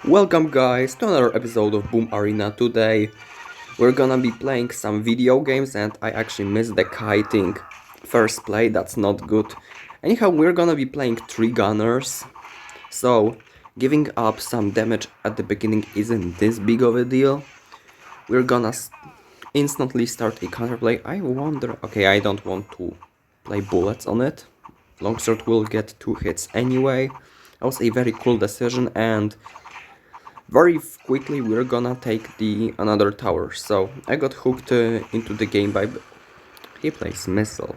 Welcome guys to another episode of Boom Arena. Today we're gonna be playing some video games and I actually missed the kiting first play, that's not good. Anyhow, we're gonna be playing 3 gunners, so giving up some damage at the beginning isn't this big of a deal. We're gonna instantly start a counterplay. I wonder, okay, I don't want to play bullets on it. Longsword will get 2 hits anyway. That was a very cool decision, and very quickly we're gonna take the another tower. So I got hooked into the game by... He plays missile.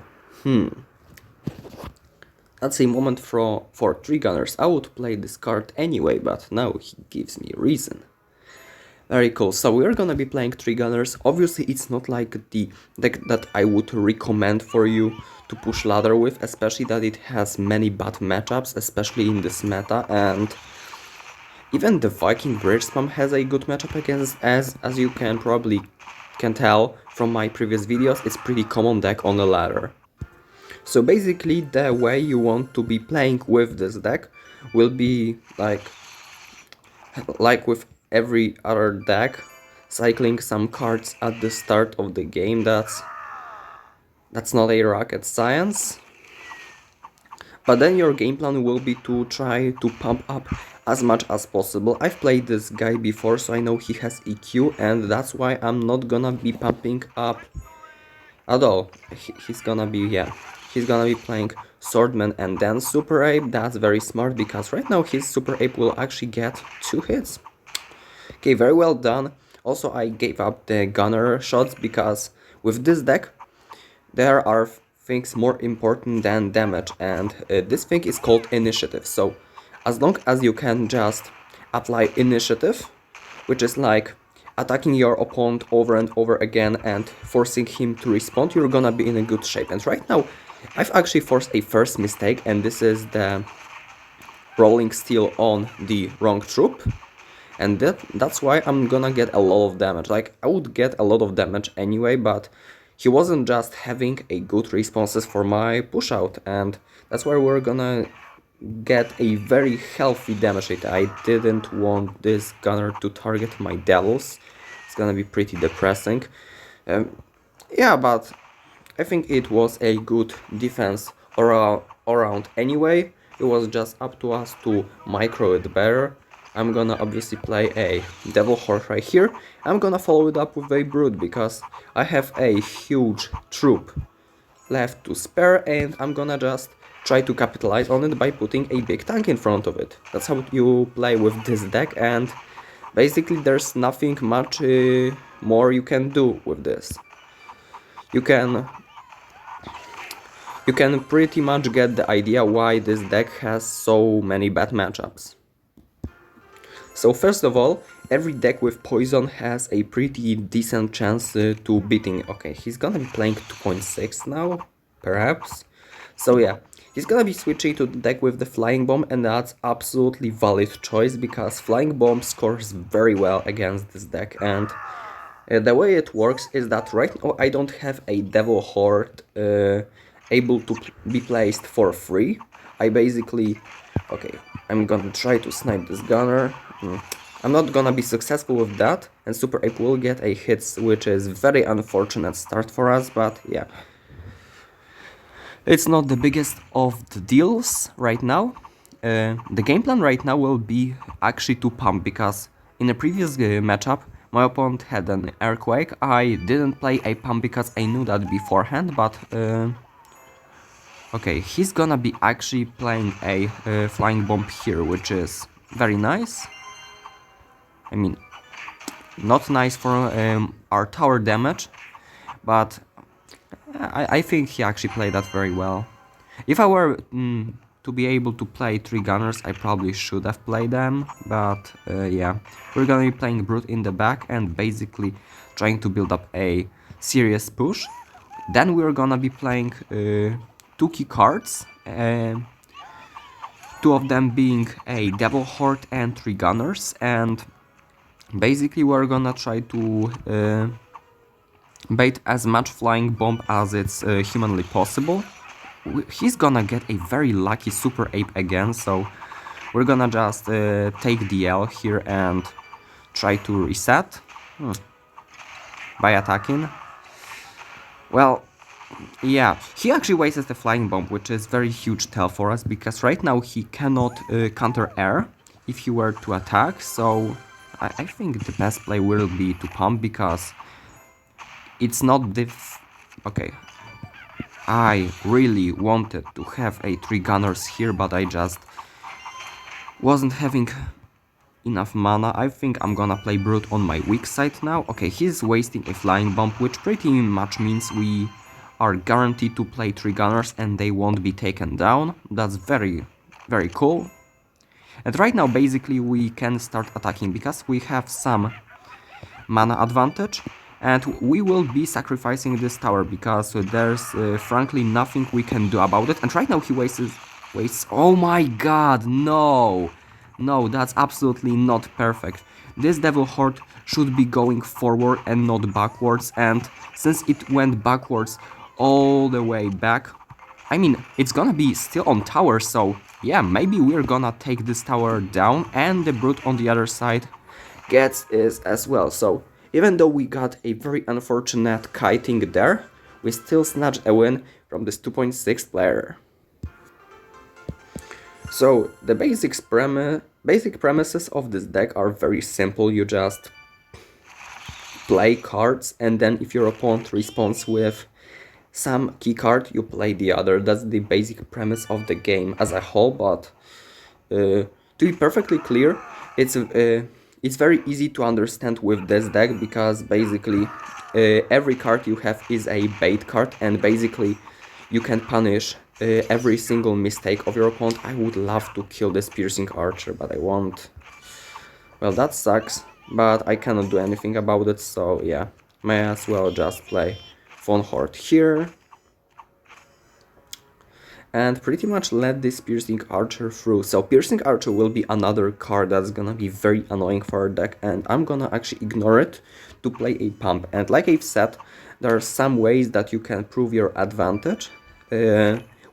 That's a moment for 3 gunners. I would play this card anyway, but now he gives me reason. Very cool. So we're gonna be playing 3 gunners. Obviously it's not like the deck that I would recommend for you to push ladder with, especially that it has many bad matchups, especially in this meta, and even the Viking BS has a good matchup against, as you can probably tell from my previous videos. It's pretty common deck on the ladder. So basically the way you want to be playing with this deck will be like with every other deck, cycling some cards at the start of the game. That's not a rocket science. But then your game plan will be to try to pump up as much as possible. I've played this guy before, so I know he has EQ, and that's why I'm not gonna be pumping up at all. He's gonna be playing Swordman and then Super Ape. That's very smart, because right now his Super Ape will actually get 2 hits. Okay, very well done. Also, I gave up the gunner shots, because with this deck there are things more important than damage, and this thing is called initiative. So as long as you can just apply initiative, which is like attacking your opponent over and over again and forcing him to respond, you're gonna be in a good shape. And right now I've actually forced a first mistake, and this is the rolling steel on the wrong troop, and that's why I'm gonna get a lot of damage. Like, I would get a lot of damage anyway, but he wasn't just having a good responses for my push out, and that's why we're gonna get a very healthy damage rate. I didn't want this gunner to target my devils. It's gonna be pretty depressing. Yeah, but I think it was a good defense around anyway. It was just up to us to micro it better. I'm gonna obviously play a Devil Horse right here. I'm gonna follow it up with a Brood, because I have a huge troop left to spare, and I'm gonna just try to capitalize on it by putting a big tank in front of it. That's how you play with this deck, and basically there's nothing much more you can do with this. You can pretty much get the idea why this deck has so many bad matchups. So first of all, every deck with poison has a pretty decent chance to beating. Okay, he's gonna be playing 2.6 now, perhaps. So yeah, he's gonna be switching to the deck with the Flying Bomb, and that's absolutely valid choice, because Flying Bomb scores very well against this deck. And the way it works is that right now I don't have a Devil Horde able to be placed for free. I basically... Okay, I'm gonna try to snipe this gunner. I'm not gonna be successful with that, and Super Ape will get a hit, which is very unfortunate start for us, but yeah. It's not the biggest of the deals right now. The game plan right now will be actually to pump, because in a previous matchup my opponent had an Earthquake. I didn't play a pump because I knew that beforehand, but okay, he's gonna be actually playing a Flying Bomb here, which is very nice. I mean, not nice for our tower damage, but I think he actually played that very well. If I were to be able to play 3 gunners, I probably should have played them, but yeah. We're gonna be playing Brute in the back and basically trying to build up a serious push. Then we're gonna be playing 2 key cards, 2 of them being a Devil Horde and 3 gunners, and basically we're gonna try to bait as much Flying Bomb as it's humanly possible. He's gonna get a very lucky Super Ape again, so we're gonna just take the L here and try to reset by attacking. Well, yeah, he actually wastes the flying bomb, which is very huge tell for us, because right now he cannot counter air if he were to attack, so I think the best play will be to pump, because it's not the... Okay, I really wanted to have a 3 gunners here, but I just wasn't having enough mana. I think I'm gonna play Brute on my weak side now. Okay, he's wasting a flying bomb, which pretty much means we are guaranteed to play 3 gunners and they won't be taken down. That's very, very cool. And right now basically we can start attacking because we have some mana advantage, and we will be sacrificing this tower because there's frankly nothing we can do about it. And right now he wastes... Oh my god, no! No, that's absolutely not perfect. This Devil Horde should be going forward and not backwards, and since it went backwards all the way back, I mean, it's gonna be still on tower, so yeah, maybe we're gonna take this tower down, and the Brute on the other side gets it as well. So even though we got a very unfortunate kiting there, we still snatched a win from this 2.6 player. So the basic premises of this deck are very simple. You just play cards, and then if your opponent responds with some key card, you play the other. That's the basic premise of the game as a whole, but to be perfectly clear, it's very easy to understand with this deck, because basically every card you have is a bait card, and basically you can punish every single mistake of your opponent. I would love to kill this Piercing Archer, but I won't. Well, that sucks, but I cannot do anything about it, so yeah, may as well just play Von Horde here and pretty much let this Piercing Archer through. So Piercing Archer will be another card that's gonna be very annoying for our deck, and I'm gonna actually ignore it to play a pump. And like I've said, there are some ways that you can prove your advantage.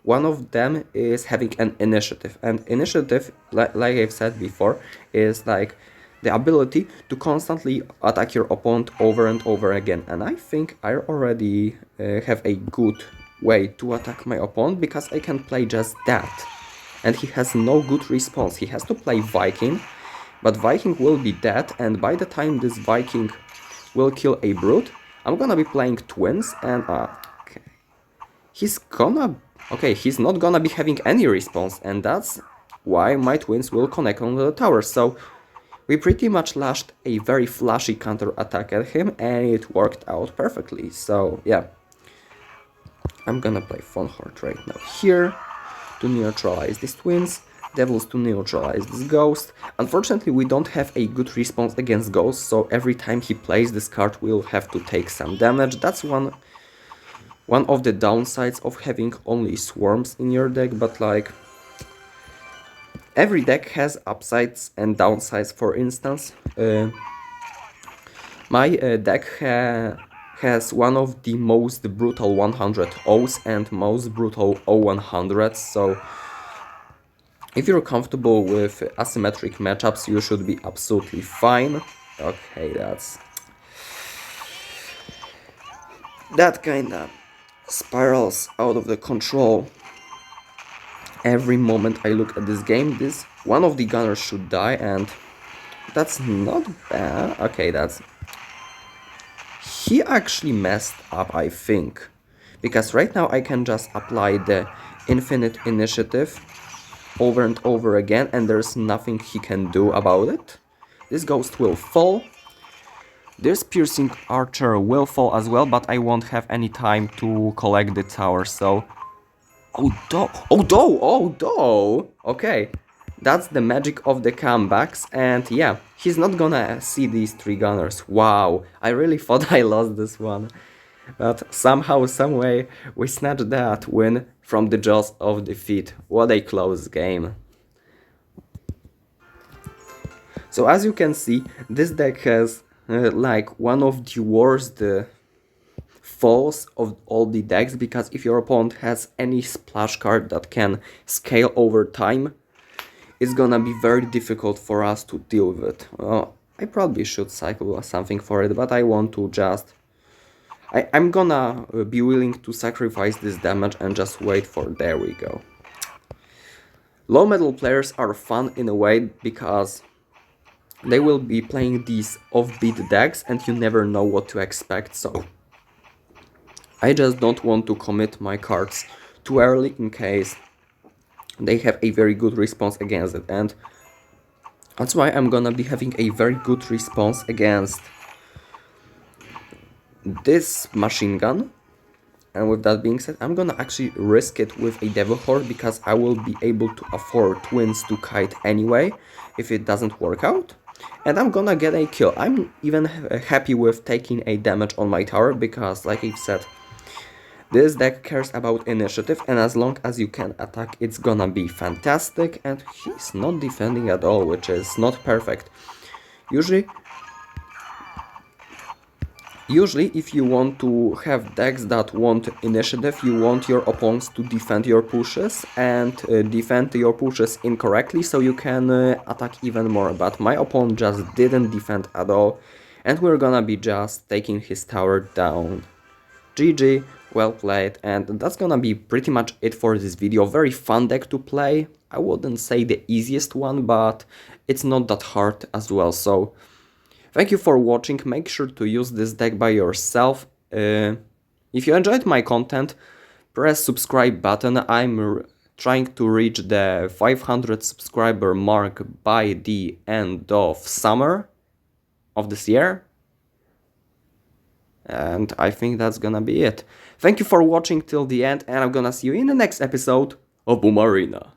One of them is having an initiative, and initiative, like I've said before, is like the ability to constantly attack your opponent over and over again. And I think I already have a good way to attack my opponent, because I can play just that. And he has no good response. He has to play Viking, but Viking will be dead, and by the time this Viking will kill a Brute, I'm gonna be playing Twins, and okay. He's not gonna be having any response, and that's why my Twins will connect on the tower. So we pretty much lashed a very flashy counter attack at him, and it worked out perfectly. So yeah, I'm gonna play Von Horde right now here to neutralize these Twins, Devils to neutralize this Ghost. Unfortunately, we don't have a good response against Ghosts, so every time he plays this card we'll have to take some damage. That's one of the downsides of having only Swarms in your deck, but like, every deck has upsides and downsides. For instance, my deck has one of the most brutal 100 O's and most brutal O100s, so if you're comfortable with asymmetric matchups, you should be absolutely fine. Okay, that kinda spirals out of the control. Every moment I look at this game, one of the gunners should die, and that's not bad. Okay, he actually messed up, I think, because right now I can just apply the infinite initiative over and over again, and there's nothing he can do about it. This Ghost will fall. This Piercing Archer will fall as well, but I won't have any time to collect the tower, so... Okay, that's the magic of the comebacks, and yeah, he's not gonna see these 3 gunners. Wow, I really thought I lost this one. But somehow, someway, we snatched that win from the jaws of defeat. What a close game. So as you can see, this deck has like one of the worst falls of all the decks, because if your opponent has any splash card that can scale over time, it's gonna be very difficult for us to deal with. I probably should cycle something for it, but I want to just... I'm gonna be willing to sacrifice this damage and just wait for... There we go. Low metal players are fun in a way because they will be playing these offbeat decks and you never know what to expect, so I just don't want to commit my cards too early in case they have a very good response against it, and that's why I'm gonna be having a very good response against this machine gun. And with that being said, I'm gonna actually risk it with a Devil Horde because I will be able to afford twins to kite anyway if it doesn't work out. And I'm gonna get a kill. I'm even happy with taking a damage on my tower because, like I've said, this deck cares about initiative, and as long as you can attack, it's gonna be fantastic. And he's not defending at all, which is not perfect. Usually, if you want to have decks that want initiative, you want your opponents to defend your pushes and defend your pushes incorrectly so you can attack even more. But my opponent just didn't defend at all, and we're gonna be just taking his tower down. GG, well played, and that's gonna be pretty much it for this video. Very fun deck to play. I wouldn't say the easiest one, but it's not that hard as well, so... Thank you for watching. Make sure to use this deck by yourself. If you enjoyed my content, press subscribe button. I'm trying to reach the 500 subscriber mark by the end of summer of this year. And I think that's gonna be it. Thank you for watching till the end, and I'm gonna see you in the next episode of Boom Arena.